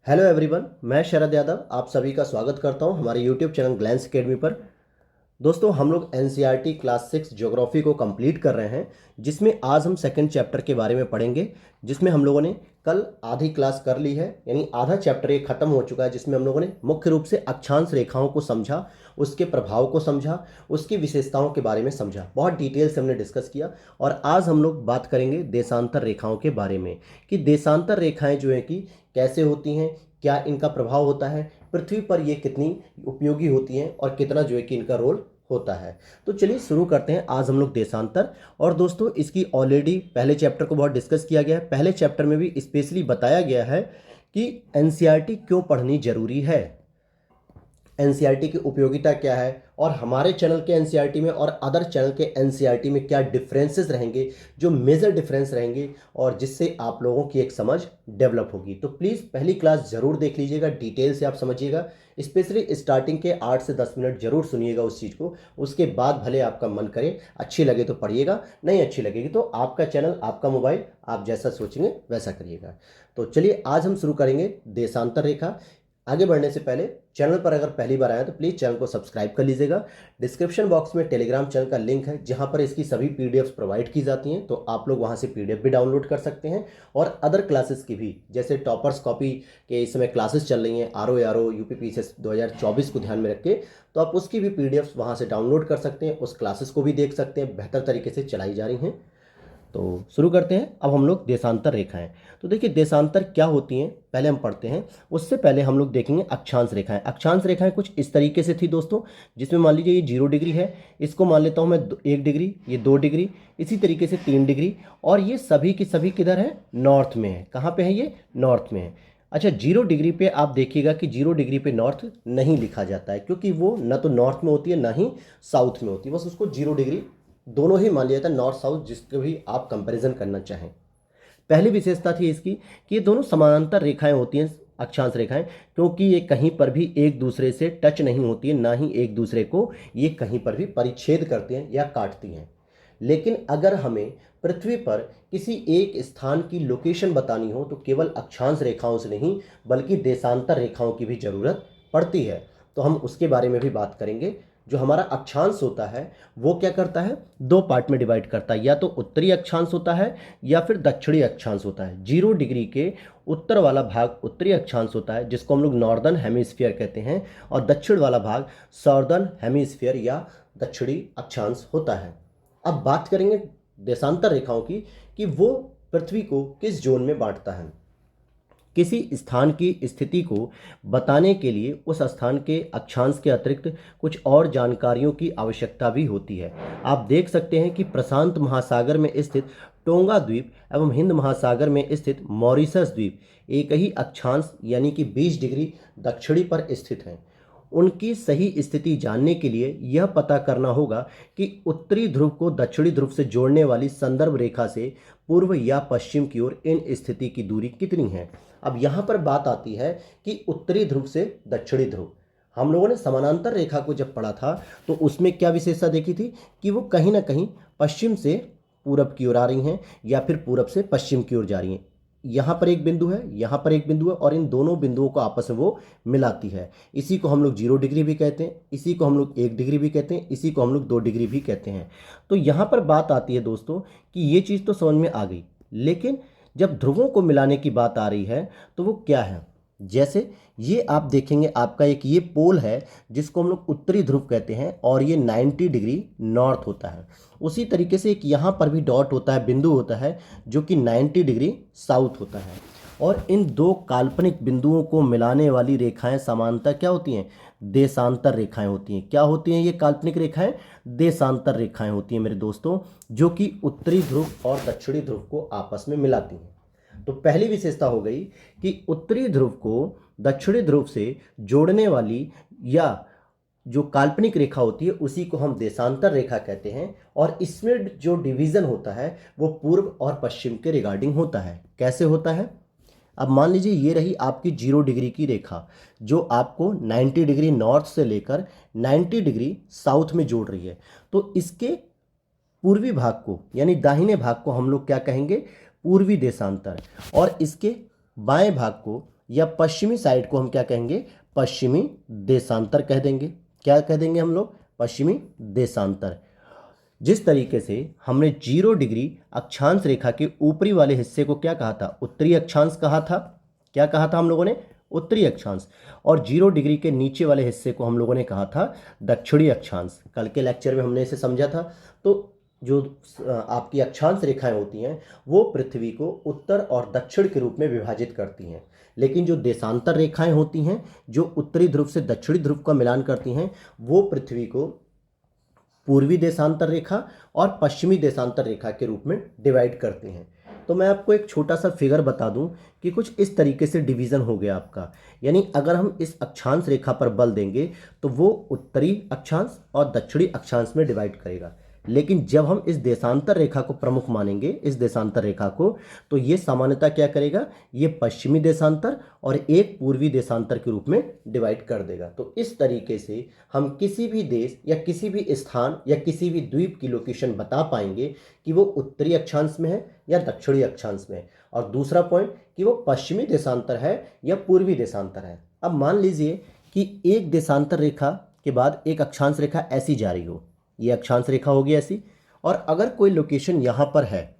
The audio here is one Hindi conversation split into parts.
हेलो एवरीवन, मैं शरद यादव आप सभी का स्वागत करता हूं हमारे यूट्यूब चैनल ग्लैंस एकेडमी पर। दोस्तों, हम लोग एनसीईआरटी क्लास 6 ज्योग्राफी को कंप्लीट कर रहे हैं, जिसमें आज हम सेकंड चैप्टर के बारे में पढ़ेंगे। जिसमें हम लोगों ने कल आधी क्लास कर ली है, यानी आधा चैप्टर ये खत्म हो चुका है, जिसमें हम लोगों ने मुख्य रूप से अक्षांश रेखाओं को समझा, उसके प्रभाव को समझा, उसकी विशेषताओं के बारे में समझा। बहुत डिटेल से हमने डिस्कस किया। और आज हम लोग बात करेंगे देशांतर रेखाओं के बारे में कि देशांतर रेखाएं जो है कि कैसे होती हैं, क्या इनका प्रभाव होता है, पृथ्वी पर ये कितनी उपयोगी होती हैं और कितना जो है कि इनका रोल होता है। तो चलिए शुरू करते हैं आज हम लोग देशांतर। और दोस्तों, इसकी ऑलरेडी पहले चैप्टर को बहुत डिस्कस किया गया है। पहले चैप्टर में भी स्पेशली बताया गया है कि एनसीईआरटी क्यों पढ़नी जरूरी है, एनसीईआरटी की उपयोगिता क्या है, और हमारे चैनल के एनसीईआरटी में और अदर चैनल के एनसीईआरटी में क्या डिफरेंसेस रहेंगे, जो मेजर डिफरेंस रहेंगे, और जिससे आप लोगों की एक समझ डेवलप होगी। तो प्लीज़ पहली क्लास ज़रूर देख लीजिएगा, डिटेल से आप समझिएगा। स्पेशली स्टार्टिंग के 8 से 10 मिनट जरूर सुनिएगा उस चीज़ को। उसके बाद भले आपका मन करे, अच्छी लगे तो पढ़िएगा, नहीं अच्छी लगेगी तो आपका चैनल, आपका मोबाइल, आप जैसा सोचेंगे वैसा करिएगा। तो चलिए आज हम शुरू करेंगे देशांतर रेखा। आगे बढ़ने से पहले चैनल पर अगर पहली बार आए तो प्लीज़ चैनल को सब्सक्राइब कर लीजिएगा। डिस्क्रिप्शन बॉक्स में टेलीग्राम चैनल का लिंक है, जहां पर इसकी सभी पीडीएफ्स प्रोवाइड की जाती हैं, तो आप लोग वहां से पीडीएफ भी डाउनलोड कर सकते हैं। और अदर क्लासेस की भी, जैसे टॉपर्स कॉपी के इस समय क्लासेस चल रही हैं, आरओ यूपीपीसीएस 2024 को ध्यान में रख के, तो आप उसकी भी पीडीएफ्स वहाँ से डाउनलोड कर सकते हैं, उस क्लासेस को भी देख सकते हैं, बेहतर तरीके से चलाई जा रही हैं। तो शुरू करते हैं अब हम लोग देशांतर रेखाएं। तो देखिए, देशांतर क्या होती हैं पहले हम पढ़ते हैं। उससे पहले हम लोग देखेंगे अक्षांश रेखाएं। अक्षांश रेखाएं कुछ इस तरीके से थी दोस्तों, जिसमें मान लीजिए ये 0 डिग्री है, इसको मान लेता हूं मैं 1 डिग्री, ये 2 डिग्री, इसी तरीके से 3 डिग्री, और ये सभी की सभी किधर है, नॉर्थ में है। कहाँ पे है ये, नॉर्थ में है। अच्छा, 0 डिग्री पे आप देखिएगा कि 0 डिग्री पे नॉर्थ नहीं लिखा जाता है, क्योंकि वो न तो नॉर्थ में होती है ना ही साउथ में होती है, बस उसको 0 डिग्री दोनों ही मान लिया जाता है, नॉर्थ साउथ जिसके भी आप कंपैरिजन करना चाहें। पहली विशेषता थी इसकी कि ये दोनों समानांतर रेखाएं होती हैं, अक्षांश रेखाएं, क्योंकि ये कहीं पर भी एक दूसरे से टच नहीं होती है, ना ही एक दूसरे को ये कहीं पर भी परिच्छेद करती हैं या काटती हैं। लेकिन अगर हमें पृथ्वी पर किसी एक स्थान की लोकेशन बतानी हो तो केवल अक्षांश रेखाओं से नहीं बल्कि देशांतर रेखाओं की भी जरूरत पड़ती है। तो हम उसके बारे में भी बात करेंगे। जो हमारा अक्षांश होता है वो क्या करता है, दो पार्ट में डिवाइड करता है, या तो उत्तरी अक्षांश होता है या फिर दक्षिणी अक्षांश होता है। 0 डिग्री के उत्तर वाला भाग उत्तरी अक्षांश होता है, जिसको हम लोग नॉर्दर्न हेमिस्फीयर कहते हैं, और दक्षिण वाला भाग साउदर्न हेमिस्फीयर या दक्षिणी अक्षांश होता है। अब बात करेंगे देशांतर रेखाओं की कि वो पृथ्वी को किस जोन में बांटता है। किसी स्थान की स्थिति को बताने के लिए उस स्थान के अक्षांश के अतिरिक्त कुछ और जानकारियों की आवश्यकता भी होती है। आप देख सकते हैं कि प्रशांत महासागर में स्थित टोंगा द्वीप एवं हिंद महासागर में स्थित मॉरिशस द्वीप एक ही अक्षांश यानी कि 20 डिग्री दक्षिणी पर स्थित हैं। उनकी सही स्थिति जानने के लिए यह पता करना होगा कि उत्तरी ध्रुव को दक्षिणी ध्रुव से जोड़ने वाली संदर्भ रेखा से पूर्व या पश्चिम की ओर इन स्थिति की दूरी कितनी है। अब यहाँ पर बात आती है कि उत्तरी ध्रुव से दक्षिणी ध्रुव, हम लोगों ने समानांतर रेखा को जब पढ़ा था तो उसमें क्या विशेषता देखी थी कि वो कहीं ना कहीं पश्चिम से पूरब की ओर आ रही हैं या फिर पूरब से पश्चिम की ओर जा रही हैं। यहाँ पर एक बिंदु है, यहाँ पर एक बिंदु है, और इन दोनों बिंदुओं को आपस में वो मिलाती है। इसी को हम लोग 0 डिग्री भी कहते हैं, इसी को हम लोग 1 डिग्री भी कहते हैं, इसी को हम लोग 2 डिग्री भी कहते हैं। तो यहाँ पर बात आती है दोस्तों कि ये चीज़ तो समझ में आ गई, लेकिन जब ध्रुवों को मिलाने की बात आ रही है तो वो क्या है। जैसे ये आप देखेंगे, आपका एक ये पोल है जिसको हम लोग उत्तरी ध्रुव कहते हैं, और ये 90 डिग्री नॉर्थ होता है। उसी तरीके से एक यहाँ पर भी डॉट होता है, बिंदु होता है, जो कि 90 डिग्री साउथ होता है। और इन दो काल्पनिक बिंदुओं को मिलाने वाली रेखाएं सामान्यतः क्या होती हैं, देशांतर रेखाएं होती हैं। क्या होती हैं ये काल्पनिक रेखाएं, देशांतर रेखाएं होती हैं मेरे दोस्तों, जो कि उत्तरी ध्रुव और दक्षिणी ध्रुव को आपस में मिलाती हैं। तो पहली विशेषता हो गई कि उत्तरी ध्रुव को दक्षिणी ध्रुव से जोड़ने वाली या जो काल्पनिक रेखा होती है उसी को हम देशांतर रेखा कहते हैं, और इसमें जो डिवीजन होता है वो पूर्व और पश्चिम के रिगार्डिंग होता है। कैसे होता है, अब मान लीजिए ये रही आपकी 0 डिग्री की रेखा, जो आपको 90 डिग्री नॉर्थ से लेकर 90 डिग्री साउथ में जोड़ रही है। तो इसके पूर्वी भाग को यानी दाहिने भाग को हम लोग क्या कहेंगे, पूर्वी देशांतर, और इसके बाएं भाग को या पश्चिमी साइड को हम क्या कहेंगे, पश्चिमी देशांतर कह देंगे। क्या कह देंगे हम लोग, पश्चिमी देशांतर। जिस तरीके से हमने 0 डिग्री अक्षांश रेखा के ऊपरी वाले हिस्से को क्या कहा था, उत्तरी अक्षांश कहा था। क्या कहा था हम लोगों ने, उत्तरी अक्षांश। और 0 डिग्री के नीचे वाले हिस्से को हम लोगों ने कहा था दक्षिणी अक्षांश। कल के लेक्चर में हमने इसे समझा था। तो जो आपकी अक्षांश रेखाएं होती हैं वो पृथ्वी को उत्तर और दक्षिण के रूप में विभाजित करती हैं, लेकिन जो देशांतर रेखाएं होती हैं जो उत्तरी ध्रुव से दक्षिणी ध्रुव का मिलान करती हैं वो पृथ्वी को पूर्वी देशांतर रेखा और पश्चिमी देशांतर रेखा के रूप में डिवाइड करती हैं। तो मैं आपको एक छोटा सा फिगर बता दूं कि कुछ इस तरीके से डिवीज़न हो गया आपका। यानी अगर हम इस अक्षांश रेखा पर बल देंगे तो वो उत्तरी अक्षांश और दक्षिणी अक्षांश में डिवाइड करेगा, लेकिन जब हम इस देशांतर रेखा को प्रमुख मानेंगे, इस देशांतर रेखा को, तो ये सामान्यतः क्या करेगा, ये पश्चिमी देशांतर और एक पूर्वी देशांतर के रूप में डिवाइड कर देगा। तो इस तरीके से हम किसी भी देश या किसी भी स्थान या किसी भी द्वीप की लोकेशन बता पाएंगे कि वो उत्तरी अक्षांश में है या दक्षिणी अक्षांश में है। और दूसरा पॉइंट कि वो पश्चिमी देशांतर है या पूर्वी देशांतर है। अब मान लीजिए कि एक देशांतर रेखा के बाद एक अक्षांश रेखा ऐसी जा रही हो, ये अक्षांश रेखा होगी ऐसी, और अगर कोई लोकेशन यहाँ पर है,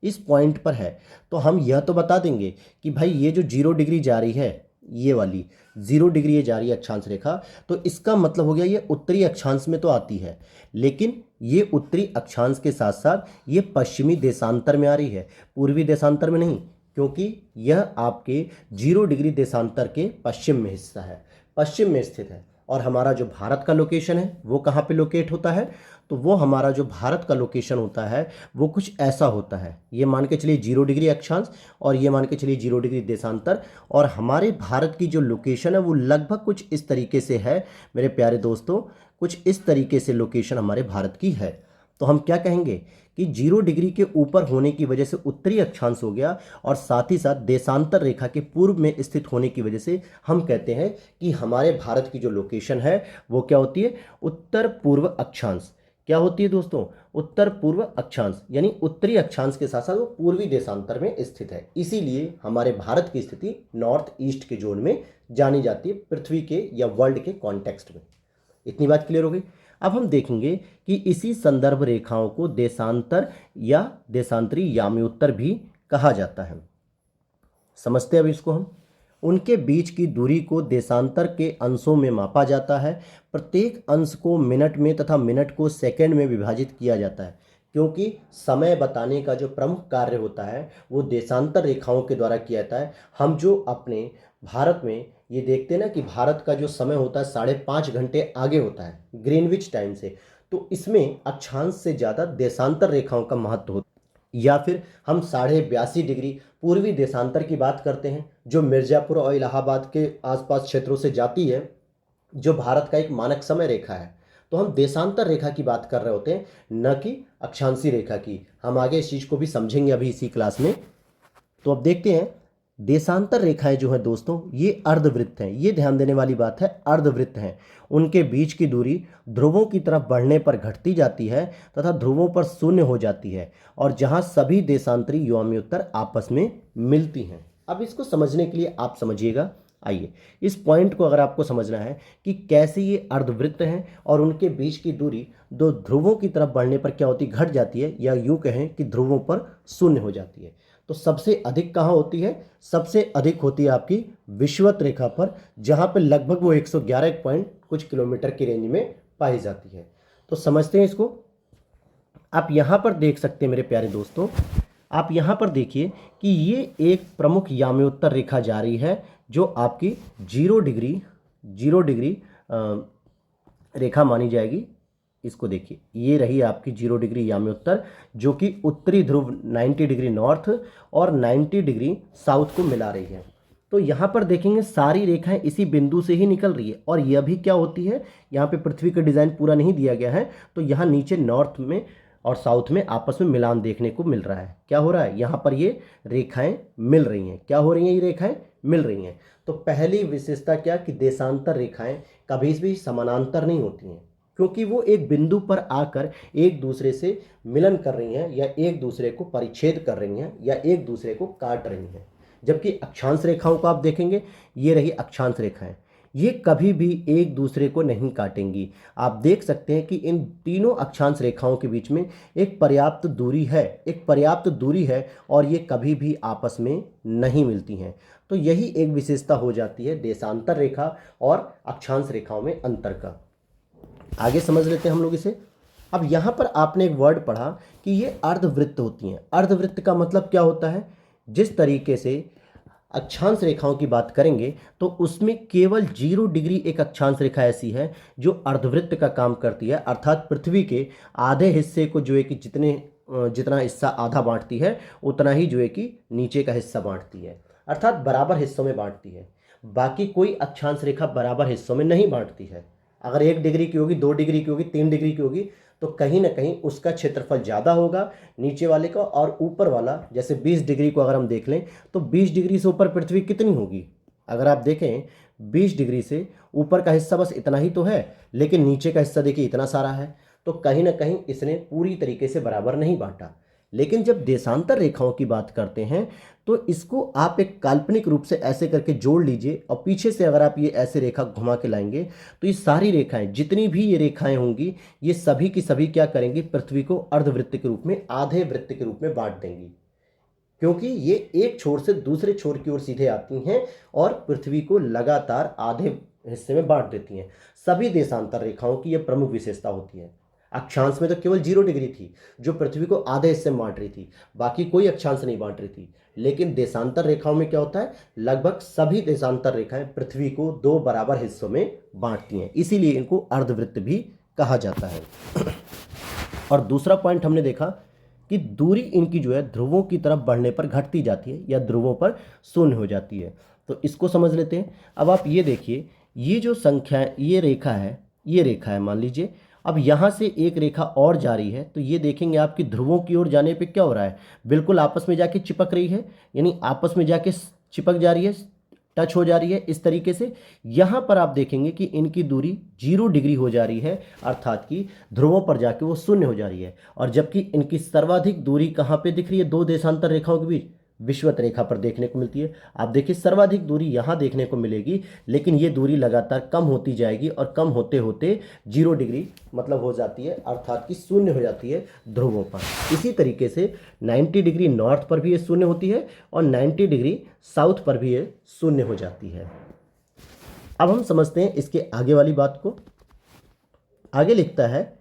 इस पॉइंट पर है, तो हम यह तो बता देंगे कि भाई ये जो 0 डिग्री जा रही है, ये वाली 0 डिग्री ये जा रही है अक्षांश रेखा, तो इसका मतलब हो गया ये उत्तरी अक्षांश में तो आती है, लेकिन ये उत्तरी अक्षांश के साथ साथ ये पश्चिमी देशांतर में आ रही है, पूर्वी देशांतर में नहीं, क्योंकि यह आपके 0 डिग्री देशांतर के पश्चिम में हिस्सा है, पश्चिम में स्थित है। और हमारा जो भारत का लोकेशन है वो कहाँ पे लोकेट होता है, तो वो हमारा जो भारत का लोकेशन होता है वो कुछ ऐसा होता है। ये मान के चलिए 0 डिग्री अक्षांश और ये मान के चलिए 0 डिग्री देशांतर, और हमारे भारत की जो लोकेशन है वो लगभग कुछ इस तरीके से है मेरे प्यारे दोस्तों, कुछ इस तरीके से लोकेशन हमारे भारत की है। तो हम क्या कहेंगे कि 0 डिग्री के ऊपर होने की वजह से उत्तरी अक्षांश हो गया, और साथ ही साथ देशांतर रेखा के पूर्व में स्थित होने की वजह से हम कहते हैं कि हमारे भारत की जो लोकेशन है वो क्या होती है, उत्तर पूर्व अक्षांश। क्या होती है दोस्तों, उत्तर पूर्व अक्षांश, यानी उत्तरी अक्षांश के साथ साथ वो पूर्वी देशांतर में स्थित है। इसीलिए हमारे भारत की स्थिति नॉर्थ ईस्ट के जोन में जानी जाती है पृथ्वी के या वर्ल्ड के कॉन्टेक्स्ट में। इतनी बात क्लियर हो गई। अब हम देखेंगे कि इसी संदर्भ रेखाओं को देशांतर या देशांतरी याम्योत्तर भी कहा जाता है। समझते हैं अब इसको हम। उनके बीच की दूरी को देशांतर के अंशों में मापा जाता है। प्रत्येक अंश को मिनट में तथा मिनट को सेकंड में विभाजित किया जाता है, क्योंकि समय बताने का जो प्रमुख कार्य होता है वो देशांतर रेखाओं के द्वारा किया जाता है। हम जो अपने भारत में ये देखते हैं ना कि भारत का जो समय होता है 5.5 घंटे आगे होता है ग्रीनविच टाइम से, तो इसमें अक्षांश से ज़्यादा देशांतर रेखाओं का महत्व होता है। या फिर हम 82.5 डिग्री पूर्वी देशांतर की बात करते हैं जो मिर्ज़ापुर और इलाहाबाद के आसपास क्षेत्रों से जाती है, जो भारत का एक मानक समय रेखा है। तो हम देशांतर रेखा की बात कर रहे होते हैं, न कि अक्षांशी रेखा की। हम आगे इस चीज़ को भी समझेंगे अभी इसी क्लास में। तो अब देखते हैं देशांतर रेखाएं जो है दोस्तों ये अर्धवृत्त हैं। ये ध्यान देने वाली बात है, अर्धवृत्त हैं। उनके बीच की दूरी ध्रुवों की तरफ बढ़ने पर घटती जाती है तथा ध्रुवों पर शून्य हो जाती है, और जहां सभी देशांतरी याम्योत्तर आपस में मिलती हैं। अब इसको समझने के लिए आप समझिएगा, आइए इस पॉइंट को अगर आपको समझना है कि कैसे ये अर्धवृत्त हैं और उनके बीच की दूरी दो ध्रुवों की तरफ बढ़ने पर क्या होती, घट जाती है, या यूँ कहें कि ध्रुवों पर शून्य हो जाती है। तो सबसे अधिक कहाँ होती है, सबसे अधिक होती है आपकी विषुवत रेखा पर, जहाँ पे लगभग वो 111 पॉइंट कुछ किलोमीटर की रेंज में पाई जाती है। तो समझते हैं इसको। आप यहाँ पर देख सकते हैं मेरे प्यारे दोस्तों, आप यहाँ पर देखिए कि ये एक प्रमुख याम्योत्तर रेखा जा रही है जो आपकी 0 डिग्री रेखा मानी जाएगी। इसको देखिए, ये रही आपकी 0 डिग्री याम्योत्तर जो कि उत्तरी ध्रुव 90 डिग्री नॉर्थ और 90 डिग्री साउथ को मिला रही है। तो यहाँ पर देखेंगे सारी रेखाएं इसी बिंदु से ही निकल रही है, और यह भी क्या होती है, यहाँ पे पृथ्वी का डिज़ाइन पूरा नहीं दिया गया है, तो यहाँ नीचे नॉर्थ में और साउथ में आपस में मिलान देखने को मिल रहा है। क्या हो रहा है, यहाँ पर ये रेखाएं मिल रही हैं। क्या हो रही हैं, ये रेखाएं मिल रही हैं। तो पहली विशेषता क्या कि देशांतर रेखाएं कभी भी समानांतर नहीं होती हैं, क्योंकि वो एक बिंदु पर आकर एक दूसरे से मिलन कर रही हैं, या एक दूसरे को परिच्छेद कर रही हैं, या एक दूसरे को काट रही हैं। जबकि अक्षांश रेखाओं को आप देखेंगे, ये रही अक्षांश रेखाएं, ये कभी भी एक दूसरे को नहीं काटेंगी। आप देख सकते हैं कि इन तीनों अक्षांश रेखाओं के बीच में एक पर्याप्त दूरी है और ये कभी भी आपस में नहीं मिलती हैं। तो यही एक विशेषता हो जाती है देशांतर रेखा और अक्षांश रेखाओं में अंतर का। आगे समझ लेते हैं हम लोग इसे। अब यहाँ पर आपने एक वर्ड पढ़ा कि ये अर्धवृत्त होती हैं। अर्धवृत्त का मतलब क्या होता है? जिस तरीके से अक्षांश रेखाओं की बात करेंगे तो उसमें केवल 0 डिग्री एक अक्षांश रेखा ऐसी है जो अर्धवृत्त का काम करती है, अर्थात पृथ्वी के आधे हिस्से को जो है कि जितना हिस्सा आधा बांटती है उतना ही जो है कि नीचे का हिस्सा बांटती है, अर्थात बराबर हिस्सों में बांटती है। बाकी कोई अक्षांश रेखा बराबर हिस्सों में नहीं बांटती है। अगर 1 डिग्री की होगी, 2 डिग्री की होगी, 3 डिग्री की होगी तो कहीं ना कहीं उसका क्षेत्रफल ज़्यादा होगा नीचे वाले का, और ऊपर वाला जैसे 20 डिग्री को अगर हम देख लें तो 20 डिग्री से ऊपर पृथ्वी कितनी होगी? अगर आप देखें 20 डिग्री से ऊपर का हिस्सा बस इतना ही तो है, लेकिन नीचे का हिस्सा देखिए इतना सारा है। तो कहीं ना कहीं इसने पूरी तरीके से बराबर नहीं बांटा। लेकिन जब देशांतर रेखाओं की बात करते हैं तो इसको आप एक काल्पनिक रूप से ऐसे करके जोड़ लीजिए, और पीछे से अगर आप ये ऐसे रेखा घुमा के लाएंगे तो ये सारी रेखाएं, जितनी भी ये रेखाएं होंगी, ये सभी की सभी क्या करेंगी? पृथ्वी को अर्धवृत्त के रूप में, आधे वृत्त के रूप में बांट देंगी, क्योंकि ये एक छोर से दूसरे छोर की ओर सीधे आती हैं और पृथ्वी को लगातार आधे हिस्से में बांट देती हैं। सभी देशांतर रेखाओं की यह प्रमुख विशेषता होती है। अक्षांश में तो केवल 0 डिग्री थी जो पृथ्वी को आधे हिस्से में बांट रही थी, बाकी कोई अक्षांश नहीं बांट रही थी। लेकिन देशांतर रेखाओं में क्या होता है? लगभग सभी देशांतर रेखाएं पृथ्वी को 2 बराबर हिस्सों में बांटती हैं, इसीलिए इनको अर्धवृत्त भी कहा जाता है। और दूसरा पॉइंट हमने देखा कि दूरी इनकी जो है ध्रुवों की तरफ बढ़ने पर घटती जाती है या ध्रुवों पर शून्य हो जाती है। तो इसको समझ लेते हैं। अब आप ये देखिए, ये जो संख्या है, ये रेखा है मान लीजिए। अब यहाँ से एक रेखा और जा रही है तो ये देखेंगे आपकी ध्रुवों की ओर जाने पे क्या हो रहा है? बिल्कुल आपस में जाके चिपक रही है, यानी आपस में जाके चिपक जा रही है, टच हो जा रही है। इस तरीके से यहाँ पर आप देखेंगे कि इनकी दूरी 0 डिग्री हो जा रही है, अर्थात कि ध्रुवों पर जाके वो शून्य हो जा रही है। और जबकि इनकी सर्वाधिक दूरी कहाँ पे दिख रही है? 2 देशांतर रेखाओं के बीच विषुवत रेखा पर देखने को मिलती है। आप देखिए सर्वाधिक दूरी यहाँ देखने को मिलेगी, लेकिन ये दूरी लगातार कम होती जाएगी और कम होते होते 0 डिग्री मतलब हो जाती है, अर्थात कि शून्य हो जाती है ध्रुवों पर। इसी तरीके से 90 डिग्री नॉर्थ पर भी ये शून्य होती है और 90 डिग्री साउथ पर भी ये शून्य हो जाती है। अब हम समझते हैं इसके आगे वाली बात को। आगे लिखता है,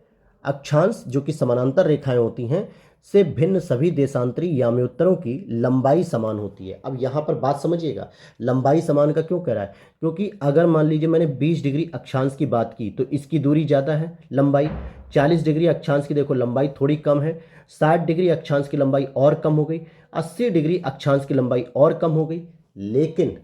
अक्षांश जो कि समानांतर रेखाएं होती हैं से भिन्न सभी देशांतरी याम्योत्तरों की लंबाई समान होती है। अब यहाँ पर बात समझिएगा, लंबाई समान का क्यों कह रहा है? क्योंकि अगर मान लीजिए मैंने 20 डिग्री अक्षांश की बात की तो इसकी दूरी ज़्यादा है लंबाई, 40 डिग्री अक्षांश की देखो लंबाई थोड़ी कम है, 60 डिग्री अक्षांश की लंबाई और कम हो गई, 80 डिग्री अक्षांश की लंबाई और कम हो गई। लेकिन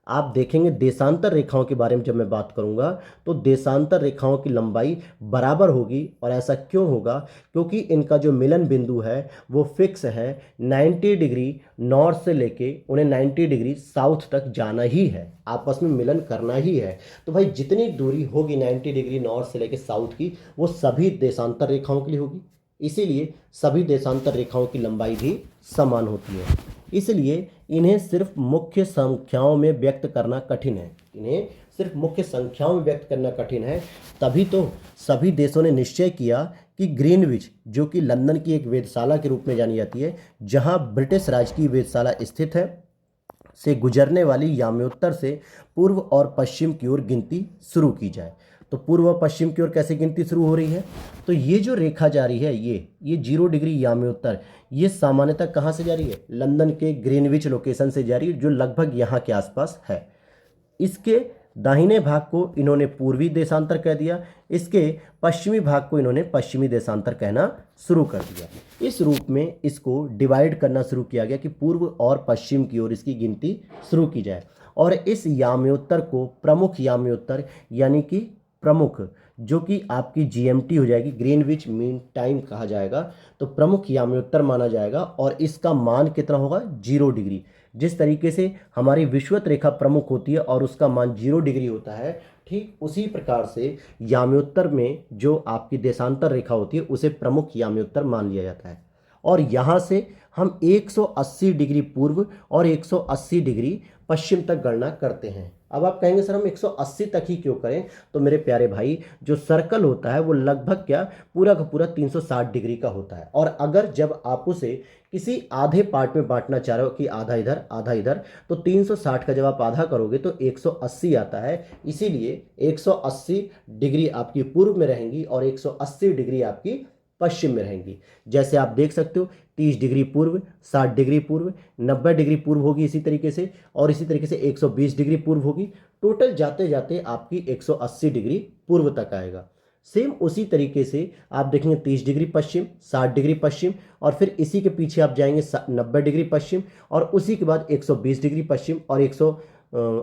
आप देखेंगे देशांतर रेखाओं के बारे में जब मैं बात करूंगा तो देशांतर रेखाओं की लंबाई बराबर होगी। और ऐसा क्यों होगा? क्योंकि इनका जो मिलन बिंदु है वो फिक्स है, 90 डिग्री नॉर्थ से लेके उन्हें 90 डिग्री साउथ तक जाना ही है, आपस में मिलन करना ही है। तो भाई जितनी दूरी होगी 90 डिग्री नॉर्थ से लेके साउथ की, वो सभी देशांतर रेखाओं के लिए होगी। इसीलिए सभी देशांतर रेखाओं की लंबाई भी समान होती है। इसलिए इन्हें सिर्फ मुख्य संख्याओं में व्यक्त करना कठिन है। तभी तो सभी देशों ने निश्चय किया कि ग्रीनविच, जो कि लंदन की एक वेधशाला के रूप में जानी जाती है, जहां ब्रिटिश राज की वेधशाला स्थित है, से गुजरने वाली याम्योत्तर से पूर्व और पश्चिम की ओर गिनती शुरू की जाए। तो पूर्व और पश्चिम की ओर कैसे गिनती शुरू हो रही है? तो ये जो रेखा जा रही है, ये 0 डिग्री याम्योत्तर, ये सामान्यतः कहाँ से जा रही है? लंदन के ग्रीनविच लोकेशन से जा रही है, जो लगभग यहाँ के आसपास है। इसके दाहिने भाग को इन्होंने पूर्वी देशांतर कह दिया, इसके पश्चिमी भाग को इन्होंने पश्चिमी देशांतर कहना शुरू कर दिया। इस रूप में इसको डिवाइड करना शुरू किया गया कि पूर्व और पश्चिम की ओर इसकी गिनती शुरू की जाए। और इस याम्योत्तर को प्रमुख याम्योत्तर, यानी कि प्रमुख, जो कि आपकी GMT हो जाएगी, ग्रीनविच मीन टाइम कहा जाएगा, तो प्रमुख याम्योत्तर माना जाएगा। और इसका मान कितना होगा? 0 डिग्री। जिस तरीके से हमारी विषुवत रेखा प्रमुख होती है और उसका मान 0 डिग्री होता है, ठीक उसी प्रकार से याम्योत्तर में जो आपकी देशांतर रेखा होती है उसे प्रमुख याम्योत्तर मान लिया जाता है। और यहाँ से हम 180 डिग्री पूर्व और 180 डिग्री पश्चिम तक गणना करते हैं। अब आप कहेंगे सर हम 180 तक ही क्यों करें? तो मेरे प्यारे भाई, जो सर्कल होता है वो लगभग क्या पूरा का पूरा 360 डिग्री का होता है, और अगर जब आप उसे किसी आधे पार्ट में बांटना चाह रहे हो कि आधा इधर आधा इधर, तो 360 का जब आप आधा करोगे तो 180 आता है। इसीलिए 180 डिग्री आपकी पूर्व में रहेंगी और 180 डिग्री आपकी पश्चिम में रहेंगी। जैसे आप देख सकते हो 30 डिग्री पूर्व, 60 डिग्री पूर्व, 90 डिग्री पूर्व होगी इसी तरीके से, और इसी तरीके से 120 डिग्री पूर्व होगी। टोटल जाते जाते आपकी 180 डिग्री पूर्व तक आएगा। सेम उसी तरीके से आप देखेंगे 30 डिग्री पश्चिम, 60 डिग्री पश्चिम, और फिर इसी के पीछे आप जाएंगे 90 डिग्री पश्चिम, और उसी के बाद 120 डिग्री पश्चिम, और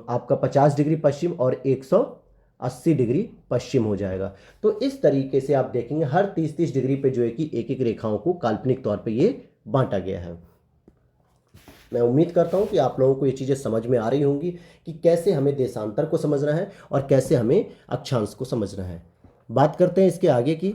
आपका 50 डिग्री पश्चिम, और 180 डिग्री पश्चिम हो जाएगा। तो इस तरीके से आप देखेंगे हर 30-30 डिग्री पे जो है कि एक एक रेखाओं को काल्पनिक तौर पे ये बांटा गया है। मैं उम्मीद करता हूं कि आप लोगों को ये चीज़ें समझ में आ रही होंगी कि कैसे हमें देशांतर को समझना है और कैसे हमें अक्षांश को समझना है। बात करते हैं इसके आगे की।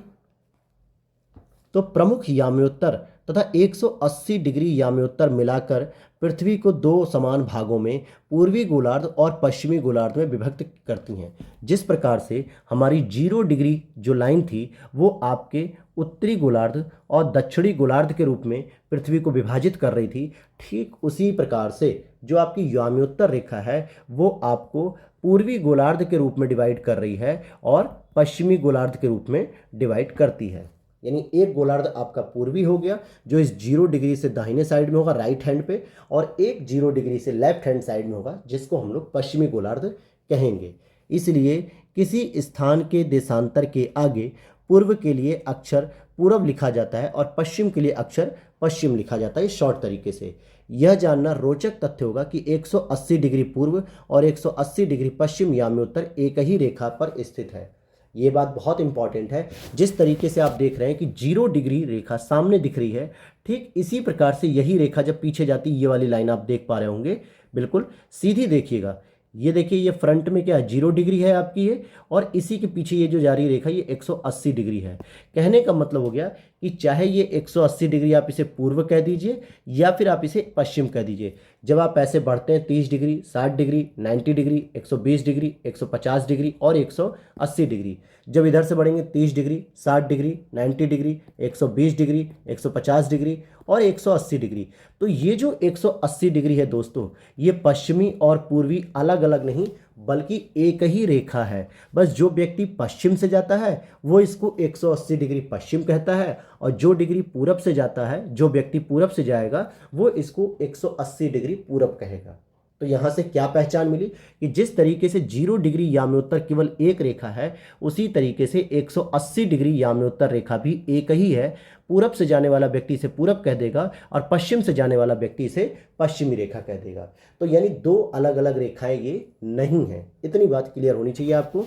तो प्रमुख याम्योत्तर तथा 180 डिग्री याम्योत्तर मिलाकर पृथ्वी को दो समान भागों में पूर्वी गोलार्ध और पश्चिमी गोलार्ध में विभक्त करती हैं। जिस प्रकार से हमारी 0 डिग्री जो लाइन थी वो आपके उत्तरी गोलार्ध और दक्षिणी गोलार्ध के रूप में पृथ्वी को विभाजित कर रही थी, ठीक उसी प्रकार से जो आपकी याम्योत्तर रेखा है वो आपको पूर्वी गोलार्ध के रूप में डिवाइड कर रही है और पश्चिमी गोलार्ध के रूप में डिवाइड करती है। यानी एक गोलार्ध आपका पूर्वी हो गया जो इस 0 डिग्री से दाहिने साइड में होगा राइट हैंड पे, और एक 0 डिग्री से लेफ्ट हैंड साइड में होगा जिसको हम लोग पश्चिमी गोलार्ध कहेंगे। इसलिए किसी स्थान के देशांतर के आगे पूर्व के लिए अक्षर पूर्व लिखा जाता है और पश्चिम के लिए अक्षर पश्चिम लिखा जाता है शॉर्ट तरीके से। यह जानना रोचक तथ्य होगा कि 180 डिग्री पूर्व और 180 डिग्री पश्चिम याम्योत्तर एक ही रेखा पर स्थित है। ये बात बहुत इंपॉर्टेंट है। जिस तरीके से आप देख रहे हैं कि 0 डिग्री रेखा सामने दिख रही है, ठीक इसी प्रकार से यही रेखा जब पीछे जाती है, ये वाली लाइन आप देख पा रहे होंगे, बिल्कुल सीधी देखिएगा। ये देखिए ये फ्रंट में क्या है 0 डिग्री है आपकी ये, और इसी के पीछे ये जो जा रही रेखा ये 180 डिग्री है। कहने का मतलब हो गया कि चाहे ये 180 डिग्री आप इसे पूर्व कह दीजिए या फिर आप इसे पश्चिम कह दीजिए। जब आप ऐसे बढ़ते हैं 30 degree, 60 degree, 90 degree, 120 degree, 150 degree और 180 डिग्री, जब इधर से बढ़ेंगे 30 degree, 60 degree, 90 degree, 120 degree, 150 degree और 180 डिग्री, तो ये जो 180 डिग्री है दोस्तों, ये पश्चिमी और पूर्वी अलग अलग नहीं बल्कि एक ही रेखा है। बस जो व्यक्ति पश्चिम से जाता है वो इसको 180 डिग्री पश्चिम कहता है, और जो डिग्री पूरब से जाता है, जो व्यक्ति पूरब से जाएगा वो इसको 180 डिग्री पूरब कहेगा। तो यहाँ से क्या पहचान मिली कि जिस तरीके से 0 डिग्री याम्योत्तर केवल एक रेखा है, उसी तरीके से 180 डिग्री याम्योत्तर रेखा भी एक ही है। पूरब से जाने वाला व्यक्ति इसे पूरब कह देगा और पश्चिम से जाने वाला व्यक्ति इसे पश्चिमी रेखा कह देगा। तो यानी दो अलग अलग रेखाएं ये नहीं हैं। इतनी बात क्लियर होनी चाहिए आपको।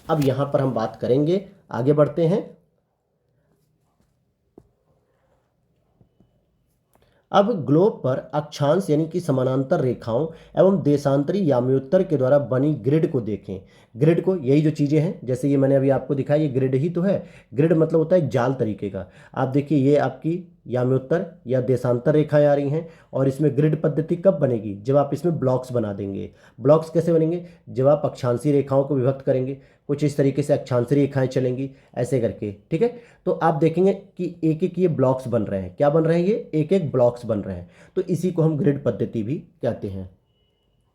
अब यहाँ पर हम बात करेंगे, आगे बढ़ते हैं। अब ग्लोब पर अक्षांश यानी कि समानांतर रेखाओं एवं देशांतरी याम्योत्तर के द्वारा बनी ग्रिड को देखें। ग्रिड को, यही जो चीज़ें हैं जैसे ये मैंने अभी आपको दिखाया, ये ग्रिड ही तो है। ग्रिड मतलब होता है जाल तरीके का। आप देखिए ये आपकी याम्योत्तर या देशांतर रेखाएं आ रही हैं, और इसमें ग्रिड पद्धति कब बनेगी? जब आप इसमें ब्लॉक्स बना देंगे। ब्लॉक्स कैसे बनेंगे? जब आप अक्षांशीय रेखाओं को विभक्त करेंगे, कुछ इस तरीके से अक्षांशीय रेखाएं चलेंगी ऐसे करके, ठीक है। तो आप देखेंगे कि एक एक ये ब्लॉक्स बन रहे हैं। क्या बन रहे हैं? ये एक एक ब्लॉक्स बन रहे हैं। तो इसी को हम ग्रिड पद्धति भी कहते हैं।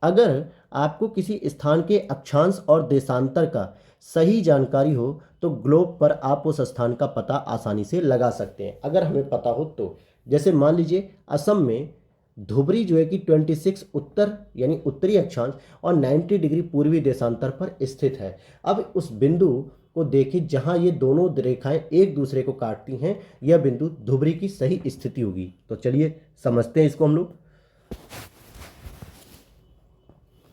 अगर आपको किसी स्थान के अक्षांश और देशांतर का सही जानकारी हो तो ग्लोब पर आप उस स्थान का पता आसानी से लगा सकते हैं, अगर हमें पता हो तो। जैसे मान लीजिए असम में धुबरी जो है कि 26 उत्तर यानी उत्तरी अक्षांश और 90 डिग्री पूर्वी देशांतर पर स्थित है। अब उस बिंदु को देखिए जहां ये दोनों रेखाएं एक दूसरे को काटती हैं, यह बिंदु धुबरी की सही स्थिति होगी। तो चलिए समझते हैं इसको हम लोग।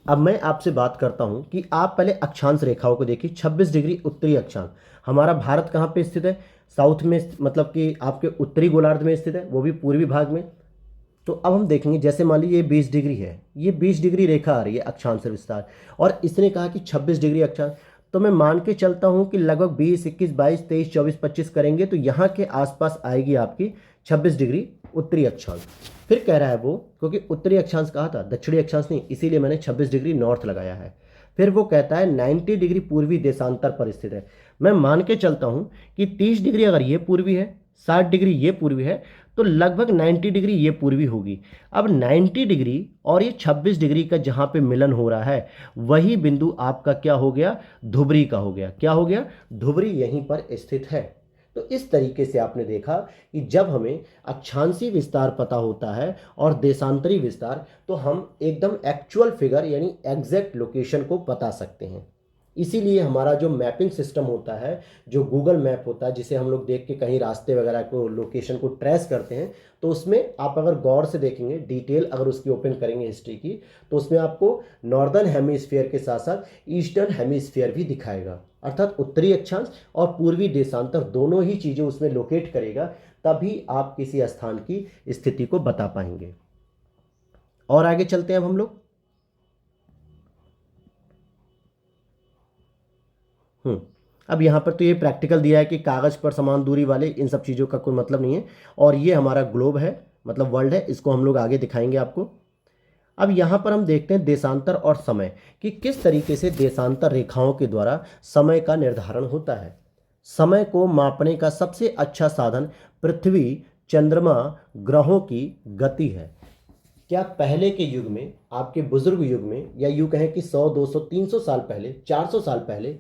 अब मैं आपसे बात करता हूं कि आप पहले अक्षांश रेखाओं को देखिए। 26 डिग्री उत्तरी अक्षांश, हमारा भारत कहाँ पे स्थित है? साउथ में, मतलब कि आपके उत्तरी गोलार्ध में स्थित है, वो भी पूर्वी भाग में। तो अब हम देखेंगे, जैसे मान लीजिए ये 20 डिग्री है, ये 20 डिग्री रेखा आ रही है अक्षांश विस्तार, और इसने कहा कि 26 डिग्री अक्षांश। तो मैं मान के चलता हूं कि लगभग 20, 21, 22, 23, 24, 25 करेंगे तो यहाँ के आसपास आएगी आपकी 26 डिग्री उत्तरी अक्षांश। फिर कह रहा है वो, क्योंकि उत्तरी अक्षांश कहा था, दक्षिणी अक्षांश नहीं, इसीलिए मैंने 26 डिग्री नॉर्थ लगाया है। फिर वो कहता है 90 डिग्री पूर्वी देशांतर पर स्थित है। मैं मान के चलता हूं कि 30 डिग्री अगर ये पूर्वी है, 60 डिग्री ये पूर्वी है, तो लगभग 90 डिग्री ये पूर्वी होगी। अब 90 डिग्री और ये 26 डिग्री का जहां पे मिलन हो रहा है, वही बिंदु आपका क्या हो गया, धुबरी का हो गया। क्या हो गया, धुबरी यहीं पर स्थित है। तो इस तरीके से आपने देखा कि जब हमें अक्षांशीय विस्तार पता होता है और देशांतरी विस्तार, तो हम एकदम एक्चुअल फिगर यानी एग्जैक्ट लोकेशन को बता सकते हैं। इसीलिए हमारा जो मैपिंग सिस्टम होता है, जो गूगल मैप होता है, जिसे हम लोग देख के कहीं रास्ते वगैरह को, लोकेशन को ट्रेस करते हैं, तो उसमें आप अगर गौर से देखेंगे, डिटेल अगर उसकी ओपन करेंगे हिस्ट्री की, तो उसमें आपको नॉर्दर्न हेमिस्फीयर के साथ साथ ईस्टर्न हेमिस्फीयर भी दिखाएगा। अर्थात उत्तरी अक्षांश और पूर्वी देशांतर दोनों ही चीज़ें उसमें लोकेट करेगा, तभी आप किसी स्थान की स्थिति को बता पाएंगे। और आगे चलते हैं अब हम लोग। अब यहाँ पर तो ये प्रैक्टिकल दिया है कि कागज़ पर समान दूरी वाले, इन सब चीज़ों का कोई मतलब नहीं है। और ये हमारा ग्लोब है, मतलब वर्ल्ड है, इसको हम लोग आगे दिखाएंगे आपको। अब यहाँ पर हम देखते हैं देशांतर और समय, कि किस तरीके से देशांतर रेखाओं के द्वारा समय का निर्धारण होता है। समय को मापने का सबसे अच्छा साधन पृथ्वी, चंद्रमा, ग्रहों की गति है। क्या पहले के युग में, आपके बुजुर्ग युग में, या यूँ कहें कि 100, 200, 300 साल पहले, 400 साल पहले,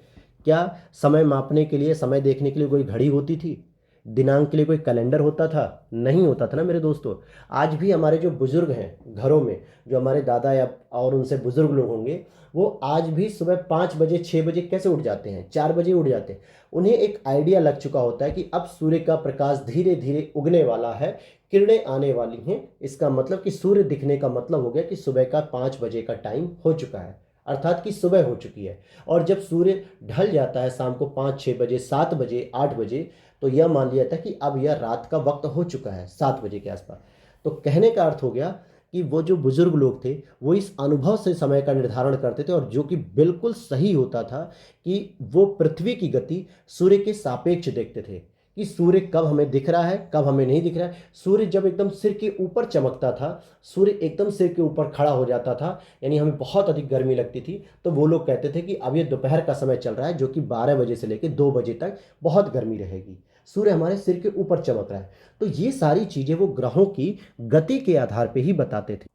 क्या समय मापने के लिए, समय देखने के लिए कोई घड़ी होती थी? दिनांक के लिए कोई कैलेंडर होता था? नहीं होता था ना मेरे दोस्तों। आज भी हमारे जो बुजुर्ग हैं घरों में, जो हमारे दादा या और उनसे बुजुर्ग लोग होंगे, वो आज भी सुबह 5 बजे 6 बजे कैसे उठ जाते हैं, 4 बजे उठ जाते हैं। उन्हें एक आइडिया लग चुका होता है कि अब सूर्य का प्रकाश धीरे धीरे उगने वाला है, किरणें आने वाली हैं। इसका मतलब कि सूर्य दिखने का मतलब हो गया कि सुबह का 5 बजे का टाइम हो चुका है, अर्थात कि सुबह हो चुकी है। और जब सूर्य ढल जाता है शाम को 5, 6 बजे, 7 बजे, 8 बजे, तो यह मान लिया था कि अब यह रात का वक्त हो चुका है, 7 बजे के आसपास। तो कहने का अर्थ हो गया कि वो जो बुजुर्ग लोग थे, वो इस अनुभव से समय का निर्धारण करते थे, और जो कि बिल्कुल सही होता था कि वो पृथ्वी की गति सूर्य के सापेक्ष देखते थे, कि सूर्य कब हमें दिख रहा है, कब हमें नहीं दिख रहा है। सूर्य जब एकदम सिर के ऊपर चमकता था, सूर्य एकदम सिर के ऊपर खड़ा हो जाता था, यानी हमें बहुत अधिक गर्मी लगती थी, तो वो लोग कहते थे कि अब ये दोपहर का समय चल रहा है, जो कि 12 बजे से लेकर 2 बजे तक बहुत गर्मी रहेगी, सूर्य हमारे सिर के ऊपर चमक रहा है। तो ये सारी चीजें वो ग्रहों की गति के आधार पर ही बताते थे।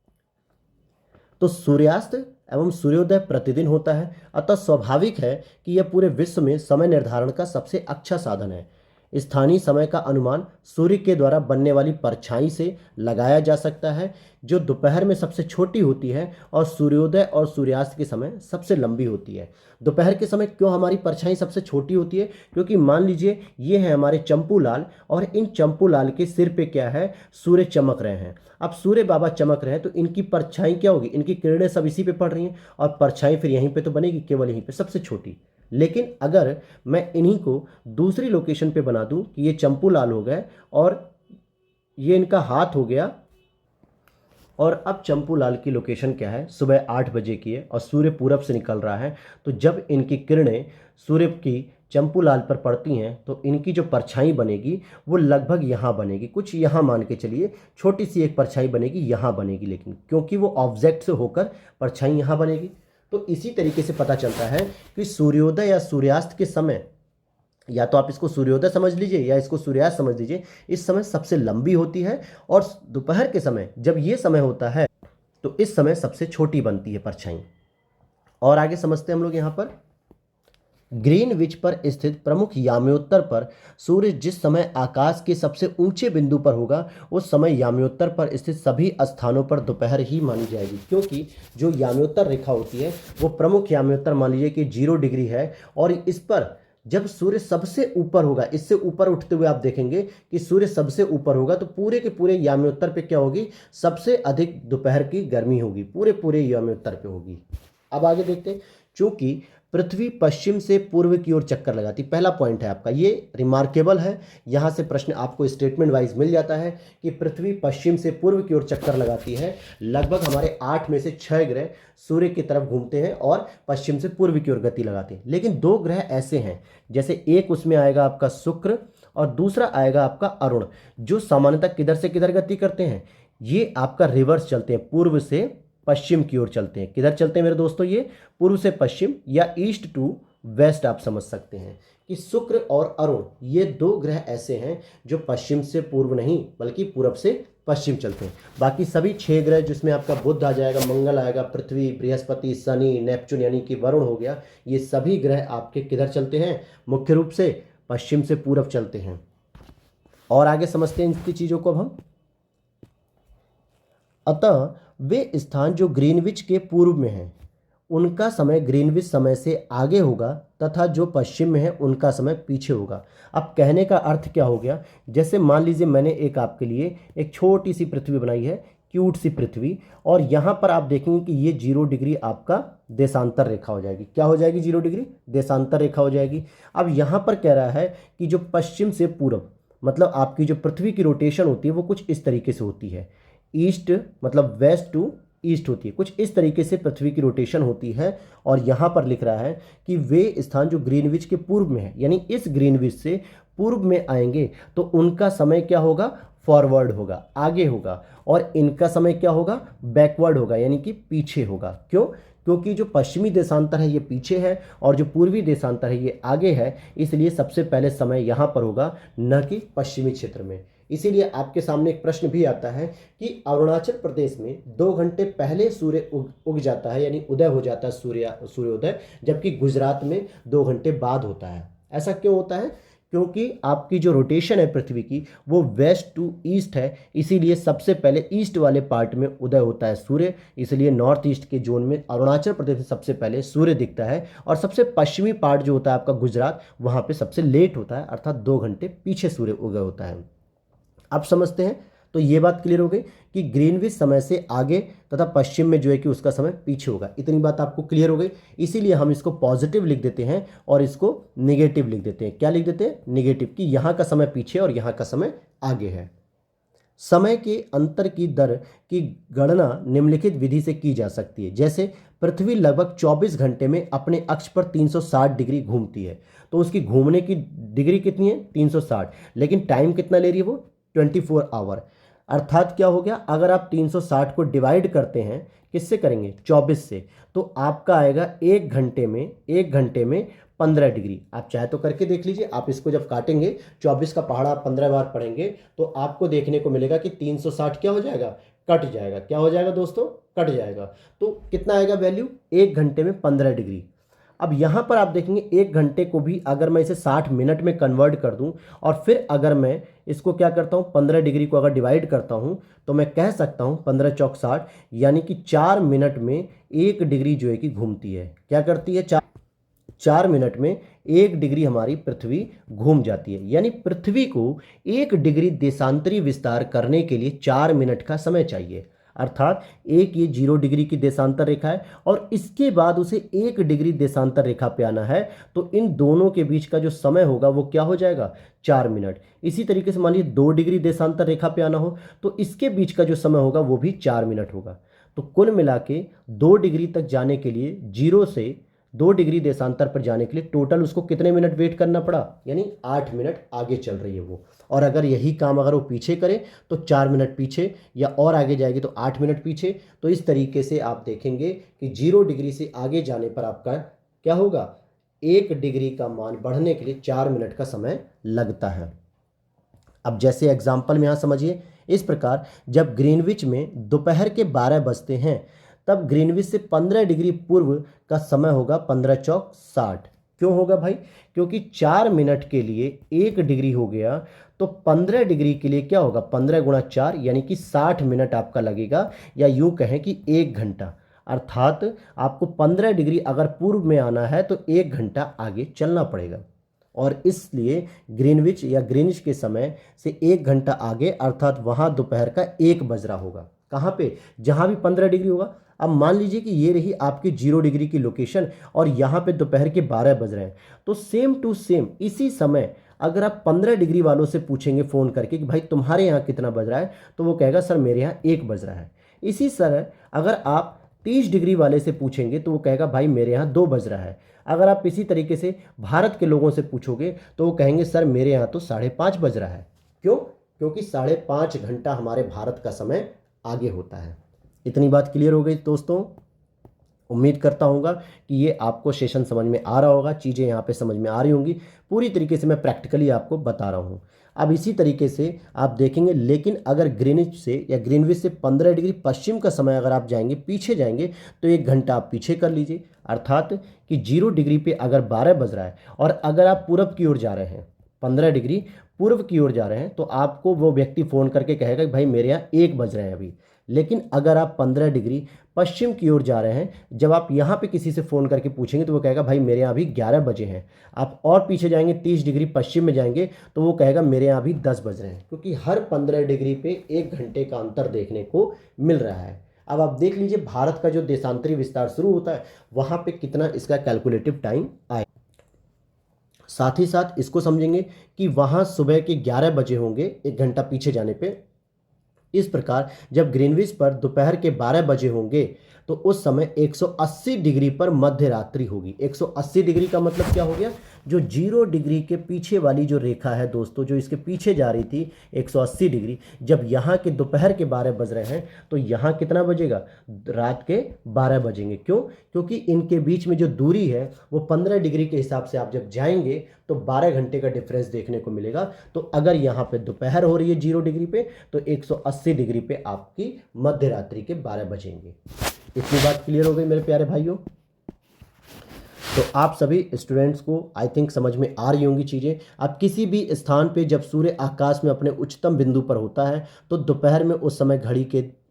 तो सूर्यास्त एवं सूर्योदय प्रतिदिन होता है, अतः स्वाभाविक है कि यह पूरे विश्व में समय निर्धारण का सबसे अच्छा साधन है। स्थानीय समय का अनुमान सूर्य के द्वारा बनने वाली परछाई से लगाया जा सकता है, जो दोपहर में सबसे छोटी होती है और सूर्योदय और सूर्यास्त के समय सबसे लंबी होती है। दोपहर के समय क्यों हमारी परछाई सबसे छोटी होती है? क्योंकि मान लीजिए ये है हमारे चंपू लाल, और इन चंपू लाल के सिर पे क्या है, सूर्य चमक रहे हैं। अब सूर्य बाबा चमक रहे हैं, तो इनकी परछाई क्या होगी, इनकी किरणें सब इसी पे पड़ रही हैं, और परछाई फिर यहीं पे तो बनेगी, केवल यहीं पे सबसे छोटी। लेकिन अगर मैं इन्हीं को दूसरी लोकेशन पे बना दूं कि ये चंपू लाल हो गए और ये इनका हाथ हो गया, और अब चंपू लाल की लोकेशन क्या है, सुबह 8 बजे की है और सूर्य पूरब से निकल रहा है, तो जब इनकी किरणें सूर्य की चंपू लाल पर पड़ती हैं, तो इनकी जो परछाई बनेगी वो लगभग यहाँ बनेगी, कुछ यहाँ मान के चलिए, छोटी सी एक परछाई बनेगी यहाँ बनेगी, लेकिन क्योंकि वो ऑब्जेक्ट से होकर परछाई यहाँ बनेगी। तो इसी तरीके से पता चलता है कि सूर्योदय या सूर्यास्त के समय, या तो आप इसको सूर्योदय समझ लीजिए या इसको सूर्यास्त समझ लीजिए, इस समय सबसे लंबी होती है, और दोपहर के समय जब ये समय होता है, तो इस समय सबसे छोटी बनती है परछाई। और आगे समझते हैं हम लोग यहाँ पर। ग्रीनविच पर स्थित प्रमुख याम्योत्तर पर सूर्य जिस समय आकाश के सबसे ऊंचे बिंदु पर होगा, उस समय याम्योत्तर पर स्थित सभी स्थानों पर दोपहर ही मानी जाएगी। क्योंकि जो याम्योत्तर रेखा होती है, वो प्रमुख याम्योत्तर मान लीजिए कि 0 डिग्री है, और इस पर जब सूर्य सबसे ऊपर होगा, इससे ऊपर उठते हुए आप देखेंगे कि सूर्य सबसे ऊपर होगा, तो पूरे के पूरे याम्योत्तर पे क्या होगी, सबसे अधिक दोपहर की गर्मी होगी, पूरे पूरे याम्योत्तर पे होगी। अब आगे देखते हैं। चूंकि पृथ्वी पश्चिम से पूर्व की ओर चक्कर लगाती, पहला पॉइंट है आपका, ये रिमार्केबल है, यहाँ से प्रश्न आपको स्टेटमेंट वाइज मिल जाता है कि पृथ्वी पश्चिम से पूर्व की ओर चक्कर लगाती है। लगभग हमारे 8 में से 6 ग्रह सूर्य की तरफ घूमते हैं और पश्चिम से पूर्व की ओर गति लगाते हैं। लेकिन 2 ग्रह ऐसे हैं, जैसे एक उसमें आएगा आपका शुक्र, और दूसरा आएगा आपका अरुण, जो सामान्यतः किधर से किधर गति करते हैं, ये आपका रिवर्स चलते हैं, पूर्व से पश्चिम की ओर चलते हैं। किधर चलते हैं मेरे दोस्तों, ये पूर्व से पश्चिम या ईस्ट टू वेस्ट आप समझ सकते हैं कि शुक्र और अरुण ये दो ग्रह ऐसे हैं जो पश्चिम से पूर्व नहीं बल्कि पूरब से पश्चिम चलते हैं। बाकी सभी 6 ग्रह जिसमें आपका बुध आ जाएगा, मंगल आएगा, पृथ्वी, बृहस्पति, शनि, नेपच्यून यानी कि वरुण हो गया, ये सभी ग्रह आपके किधर चलते हैं, मुख्य रूप से पश्चिम से पूरब चलते हैं। और आगे समझते हैं इनकी चीज़ों को अब हम। अतः वे स्थान जो ग्रीनविच के पूर्व में हैं उनका समय ग्रीनविच समय से आगे होगा तथा जो पश्चिम में है उनका समय पीछे होगा। अब कहने का अर्थ क्या हो गया, जैसे मान लीजिए मैंने एक आपके लिए एक छोटी सी पृथ्वी बनाई है, क्यूट सी पृथ्वी, और यहाँ पर आप देखेंगे कि ये 0 डिग्री आपका देशांतर रेखा हो जाएगी। क्या हो जाएगी, 0 डिग्री देशांतर रेखा हो जाएगी। अब यहाँ पर कह रहा है कि जो पश्चिम से पूरब, मतलब आपकी जो पृथ्वी की रोटेशन होती है वो कुछ इस तरीके से होती है, ईस्ट मतलब वेस्ट टू ईस्ट होती है, कुछ इस तरीके से पृथ्वी की रोटेशन होती है। और यहाँ पर लिख रहा है कि वे स्थान जो ग्रीनविच के पूर्व में है, यानी इस ग्रीनविच से पूर्व में आएंगे तो उनका समय क्या होगा, फॉरवर्ड होगा, आगे होगा, और इनका समय क्या होगा, बैकवर्ड होगा, यानी कि पीछे होगा। क्यों, क्योंकि जो पश्चिमी देशांतर है ये पीछे है और जो पूर्वी देशांतर है ये आगे है, इसलिए सबसे पहले समय यहाँ पर होगा, न कि पश्चिमी क्षेत्र में। इसीलिए आपके सामने एक प्रश्न भी आता है कि अरुणाचल प्रदेश में 2 घंटे पहले सूर्य उग जाता है, यानी उदय हो जाता है सूर्योदय, जबकि गुजरात में 2 घंटे बाद होता है। ऐसा क्यों होता है, क्योंकि आपकी जो रोटेशन है पृथ्वी की वो वेस्ट टू ईस्ट है, इसीलिए सबसे पहले ईस्ट वाले पार्ट में उदय होता है सूर्य, इसलिए नॉर्थ ईस्ट के जोन में अरुणाचल प्रदेश में सबसे पहले सूर्य दिखता है, और सबसे पश्चिमी पार्ट जो होता है आपका गुजरात, वहाँ पे सबसे लेट होता है, अर्थात 2 घंटे पीछे सूर्य उदय होता है। अब समझते हैं, तो ये बात क्लियर हो गई कि ग्रीनविच समय से आगे तथा पश्चिम में जो है कि उसका समय पीछे होगा। इतनी बात आपको क्लियर हो गई, इसीलिए हम इसको पॉजिटिव लिख देते हैं और इसको निगेटिव लिख देते हैं। क्या लिख देते हैं, निगेटिव, कि यहाँ का समय पीछे और यहाँ का समय आगे है। समय के अंतर की दर की गणना निम्नलिखित विधि से की जा सकती है। जैसे पृथ्वी लगभग 24 घंटे में अपने अक्ष पर 360 डिग्री घूमती है, तो उसकी घूमने की डिग्री कितनी है, 360, लेकिन टाइम कितना ले रही है वो, 24 आवर। अर्थात क्या हो गया, अगर आप 360 को डिवाइड करते हैं, किससे करेंगे, 24 से, तो आपका आएगा 1 घंटे में 15 डिग्री। आप चाहे तो करके देख लीजिए, आप इसको जब काटेंगे 24 का पहाड़ा आप 15 बार पढ़ेंगे तो आपको देखने को मिलेगा कि 360 क्या हो जाएगा, कट जाएगा। क्या हो जाएगा दोस्तों, कट जाएगा। तो कितना आएगा वैल्यू, 1 घंटे में 15 डिग्री। अब यहाँ पर आप देखेंगे 1 घंटे को भी अगर मैं इसे 60 मिनट में कन्वर्ट कर दूं और फिर अगर मैं इसको क्या करता हूँ, 15 डिग्री को अगर डिवाइड करता हूँ तो मैं कह सकता हूँ 15 चौक 60, यानी कि 4 मिनट में 1 डिग्री जो है कि घूमती है। क्या करती है, 4 मिनट में 1 डिग्री हमारी पृथ्वी घूम जाती है। यानी पृथ्वी को 1 डिग्री देशांतरी विस्तार करने के लिए 4 मिनट का समय चाहिए। अर्थात एक ये 0 डिग्री की देशांतर रेखा है और इसके बाद उसे 1 डिग्री देशांतर रेखा पे आना है, तो इन दोनों के बीच का जो समय होगा वो क्या हो जाएगा, 4 मिनट। इसी तरीके से मान लीजिए 2 डिग्री देशांतर रेखा पे आना हो तो इसके बीच का जो समय होगा वो भी 4 मिनट होगा। तो कुल मिला के 2 डिग्री तक जाने के लिए, 0 से 2 डिग्री देशांतर पर जाने के लिए टोटल उसको कितने मिनट वेट करना पड़ा, यानी 8 मिनट आगे चल रही है वो। और अगर यही काम अगर वो पीछे करे तो 4 मिनट पीछे, या और आगे जाएगी तो 8 मिनट पीछे। तो इस तरीके से आप देखेंगे कि 0 डिग्री से आगे जाने पर आपका क्या होगा, 1 डिग्री का मान बढ़ने के लिए 4 मिनट का समय लगता है। अब जैसे एग्जाम्पल में यहाँ समझिए, इस प्रकार जब ग्रीनविच में दोपहर के 12 बजते हैं तब ग्रीनविच से 15 डिग्री पूर्व का समय होगा 15 चौक 60। क्यों होगा भाई, क्योंकि 4 मिनट के लिए 1 डिग्री हो गया, तो 15 डिग्री के लिए क्या होगा, 15 गुणा 4 यानी कि 60 मिनट आपका लगेगा, या यूँ कहें कि 1 घंटा। अर्थात आपको 15 डिग्री अगर पूर्व में आना है तो 1 घंटा आगे चलना पड़ेगा, और इसलिए ग्रीनविच या ग्रीनिच के समय से 1 घंटा आगे, अर्थात वहाँ दोपहर का 1 बज रहा होगा। कहाँ पे, जहाँ भी 15 डिग्री होगा। अब मान लीजिए कि ये रही आपकी 0 डिग्री की लोकेशन और यहाँ पे दोपहर के 12 बज रहे हैं, तो सेम टू सेम इसी समय अगर आप 15 डिग्री वालों से पूछेंगे फ़ोन करके कि भाई तुम्हारे यहाँ कितना बज रहा है, तो वो कहेगा सर मेरे यहाँ 1 बज रहा है। इसी तरह अगर आप 30 डिग्री वाले से पूछेंगे तो वो कहेगा भाई मेरे यहाँ 2 बज रहा है। अगर आप इसी तरीके से भारत के लोगों से पूछोगे तो वो कहेंगे सर मेरे यहाँ तो 5:30 बज रहा है। क्यों? क्योंकि 5:30 घंटा हमारे भारत का समय आगे होता है। इतनी बात क्लियर हो गई दोस्तों। उम्मीद करता हूँगा कि ये आपको सेशन समझ में आ रहा होगा, चीज़ें यहाँ पे समझ में आ रही होंगी। पूरी तरीके से मैं प्रैक्टिकली आपको बता रहा हूँ। अब इसी तरीके से आप देखेंगे, लेकिन अगर ग्रीनिच से या ग्रीनविच से 15 डिग्री पश्चिम का समय अगर आप जाएंगे, पीछे जाएंगे, तो 1 घंटा आप पीछे कर लीजिए। अर्थात कि 0 डिग्री पे अगर 12 बज रहा है और अगर आप पूरब की ओर जा रहे हैं, 15 डिग्री पूर्व की ओर जा रहे हैं, तो आपको वो व्यक्ति फ़ोन करके कहेगा कि भाई मेरे यहाँ 1 बज रहे हैं अभी। लेकिन अगर आप 15 डिग्री पश्चिम की ओर जा रहे हैं, जब आप यहाँ पे किसी से फ़ोन करके पूछेंगे तो वो कहेगा भाई मेरे यहाँ अभी 11 बजे हैं। आप और पीछे जाएंगे, 30 डिग्री पश्चिम में जाएंगे, तो वो कहेगा मेरे यहाँ अभी 10 बज रहे हैं। क्योंकि हर 15 डिग्री पे 1 घंटे का अंतर देखने को मिल रहा है। अब आप देख लीजिए भारत का जो देशांतरी विस्तार शुरू होता है वहाँ पे कितना इसका कैलकुलेटिव टाइम आए। साथ ही साथ इसको समझेंगे कि वहाँ सुबह के 11 बजे होंगे 1 घंटा पीछे जाने पे। इस प्रकार जब ग्रीनविच पर दोपहर के 12 बजे होंगे तो उस समय 180 डिग्री पर मध्य रात्रि होगी। 180 डिग्री का मतलब क्या हो गया? जो 0 डिग्री के पीछे वाली जो रेखा है दोस्तों, जो इसके पीछे जा रही थी 180 डिग्री, जब यहाँ के दोपहर के 12 बज रहे हैं तो यहाँ कितना बजेगा? रात के 12 बजेंगे। क्यों? क्योंकि इनके बीच में जो दूरी है वो 15 डिग्री के हिसाब से आप जब जाएंगे तो 12 घंटे का डिफरेंस देखने को मिलेगा। तो अगर यहाँ पे दोपहर हो रही है 0 डिग्री पे, तो 180 डिग्री पे आपकी मध्य रात्रि के 12 बजेंगे। इतनी बात क्लियर हो गई मेरे प्यारे भाइयों। तो आप सभी स्टूडेंट्स को आई थिंक समझ में आ रही होंगी चीज़ें। अब किसी भी स्थान पे जब सूर्य आकाश में अपने उच्चतम बिंदु पर होता है तो दोपहर में उस समय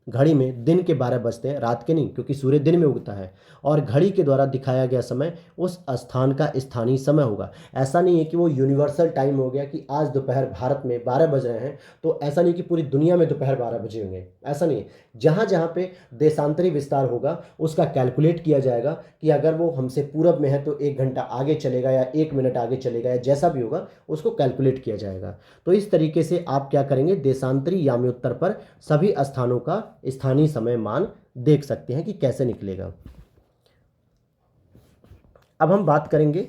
घड़ी में दिन के 12 बजते हैं, रात के नहीं, क्योंकि सूर्य दिन में उगता है। और घड़ी के द्वारा दिखाया गया समय उस स्थान का स्थानीय समय होगा। ऐसा नहीं है कि वो यूनिवर्सल टाइम हो गया कि आज दोपहर भारत में 12 बज रहे हैं, तो ऐसा नहीं कि पूरी दुनिया में दोपहर 12 बजे होंगे, ऐसा नहीं है। जहाँ जहाँ पे देशांतरी विस्तार होगा उसका कैलकुलेट किया जाएगा कि अगर वो हमसे पूरब में है तो 1 घंटा आगे चलेगा या 1 मिनट आगे चलेगा, या जैसा भी होगा उसको कैलकुलेट किया जाएगा। तो इस तरीके से आप क्या करेंगे, देशांतरी याम्योत्तर पर सभी स्थानों का स्थानीय समय मान देख सकते हैं कि कैसे निकलेगा। अब हम बात करेंगे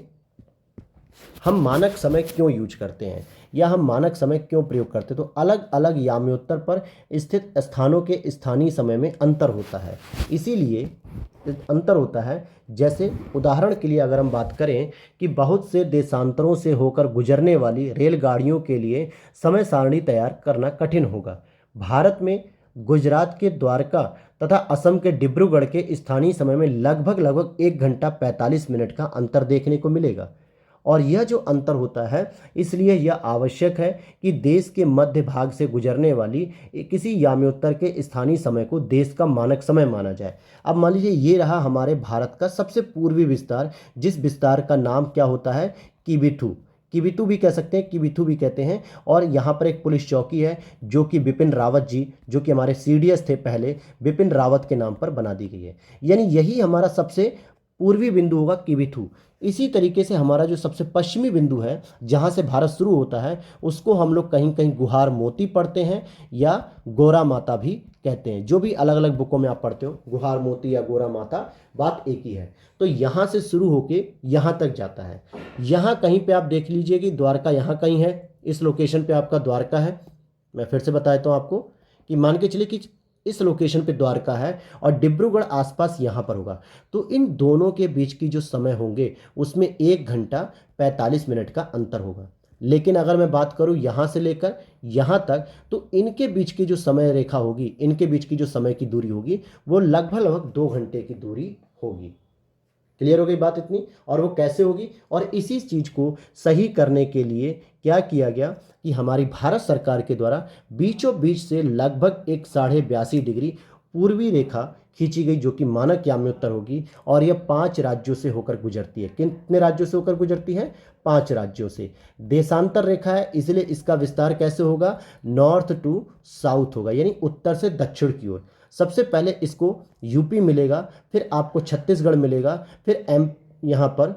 हम मानक समय क्यों यूज करते हैं या हम मानक समय क्यों प्रयोग करते हैं। तो अलग अलग याम्योत्तर पर स्थित स्थानों के स्थानीय समय में अंतर होता है, इसीलिए अंतर होता है। जैसे उदाहरण के लिए अगर हम बात करें कि बहुत से देशांतरों से होकर गुजरने वाली रेलगाड़ियों के लिए समय सारणी तैयार करना कठिन होगा। भारत में गुजरात के द्वारका तथा असम के डिब्रूगढ़ के स्थानीय समय में लगभग 1 घंटा 45 मिनट का अंतर देखने को मिलेगा। और यह जो अंतर होता है इसलिए यह आवश्यक है कि देश के मध्य भाग से गुजरने वाली किसी याम्योत्तर के स्थानीय समय को देश का मानक समय माना जाए। अब मान लीजिए ये रहा हमारे भारत का सबसे पूर्वी विस्तार, जिस विस्तार का नाम क्या होता है? किबिथु। किबिथु भी कह सकते हैं, किबिथु भी कहते हैं। और यहाँ पर एक पुलिस चौकी है जो कि बिपिन रावत जी, जो कि हमारे सीडीएस थे पहले, बिपिन रावत के नाम पर बना दी गई है। यानी यही हमारा सबसे पूर्वी बिंदु होगा किबिथु। इसी तरीके से हमारा जो सबसे पश्चिमी बिंदु है जहाँ से भारत शुरू होता है उसको हम लोग कहीं कहीं गुहार मोती पढ़ते हैं या गोरा माता भी कहते हैं। जो भी अलग अलग बुकों में आप पढ़ते हो, गुहार मोती या गोरा माता, बात एक ही है। तो यहाँ से शुरू होके यहाँ तक जाता है। यहाँ कहीं पे आप देख लीजिए कि द्वारका यहाँ कहीं है, इस लोकेशन पे आपका द्वारका है। मैं फिर से बता देता हूँ आपको कि मान के चलिए कि इस लोकेशन पे द्वारका है और डिब्रूगढ़ आसपास यहाँ पर होगा। तो इन दोनों के बीच की जो समय होंगे उसमें 1 घंटा 45 मिनट का अंतर होगा। लेकिन अगर मैं बात करूँ यहाँ से लेकर यहाँ तक, तो इनके बीच की जो समय रेखा होगी, इनके बीच की जो समय की दूरी होगी वो लगभग 2 घंटे की दूरी होगी। क्लियर हो गई बात इतनी? और वो कैसे होगी? और इसी चीज़ को सही करने के लिए क्या किया गया कि हमारी भारत सरकार के द्वारा बीचों बीच से लगभग 182 डिग्री पूर्वी रेखा खींची गई, जो कि मानक याम्योत्तर होगी। और यह 5 राज्यों से होकर गुजरती है। कितने राज्यों से होकर गुजरती है? 5 राज्यों से। देशांतर रेखा है, इसलिए इसका विस्तार कैसे होगा? नॉर्थ टू साउथ होगा, यानी उत्तर से दक्षिण की ओर। सबसे पहले इसको यूपी मिलेगा, फिर आपको छत्तीसगढ़ मिलेगा, फिर यहाँ पर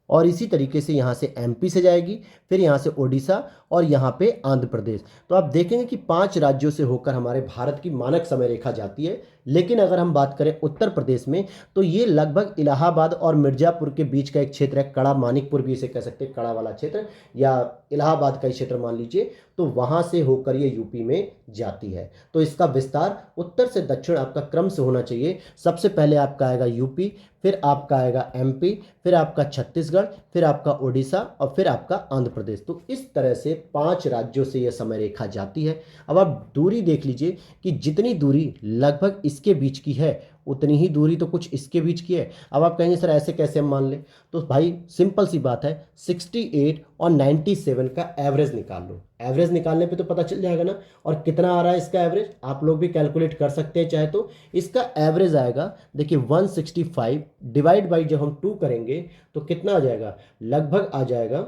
और इसी तरीके से यहाँ से एमपी से जाएगी, फिर यहाँ से ओडिशा और यहाँ पे आंध्र प्रदेश। तो आप देखेंगे कि 5 राज्यों से होकर हमारे भारत की मानक समय रेखा जाती है। लेकिन अगर हम बात करें उत्तर प्रदेश में, तो ये लगभग इलाहाबाद और मिर्जापुर के बीच का एक क्षेत्र है। कड़ा मानिकपुर भी इसे कह सकते हैं, कड़ा वाला क्षेत्र, या इलाहाबाद का ही क्षेत्र मान लीजिए। तो वहाँ से होकर ये यूपी में जाती है। तो इसका विस्तार उत्तर से दक्षिण आपका क्रम से होना चाहिए। सबसे पहले आपका आएगा यूपी, फिर आपका आएगा एमपी, फिर आपका छत्तीसगढ़, फिर आपका ओडिशा और फिर आपका आंध्र प्रदेश। तो इस तरह से 5 राज्यों से यह समय रेखा जाती है। अब आप दूरी देख लीजिए कि जितनी दूरी लगभग इसके बीच की है, उतनी ही दूरी तो कुछ इसके बीच की है। अब आप कहेंगे सर ऐसे कैसे हम मान लें? तो भाई सिंपल सी बात है, 68 और 97 का एवरेज निकाल लो। एवरेज निकालने पे तो पता चल जाएगा ना। और कितना आ रहा है इसका एवरेज, आप लोग भी कैलकुलेट कर सकते हैं चाहे तो। इसका एवरेज आएगा, देखिए 165 डिवाइड बाई जब हम 2 करेंगे तो कितना आ जाएगा, लगभग आ जाएगा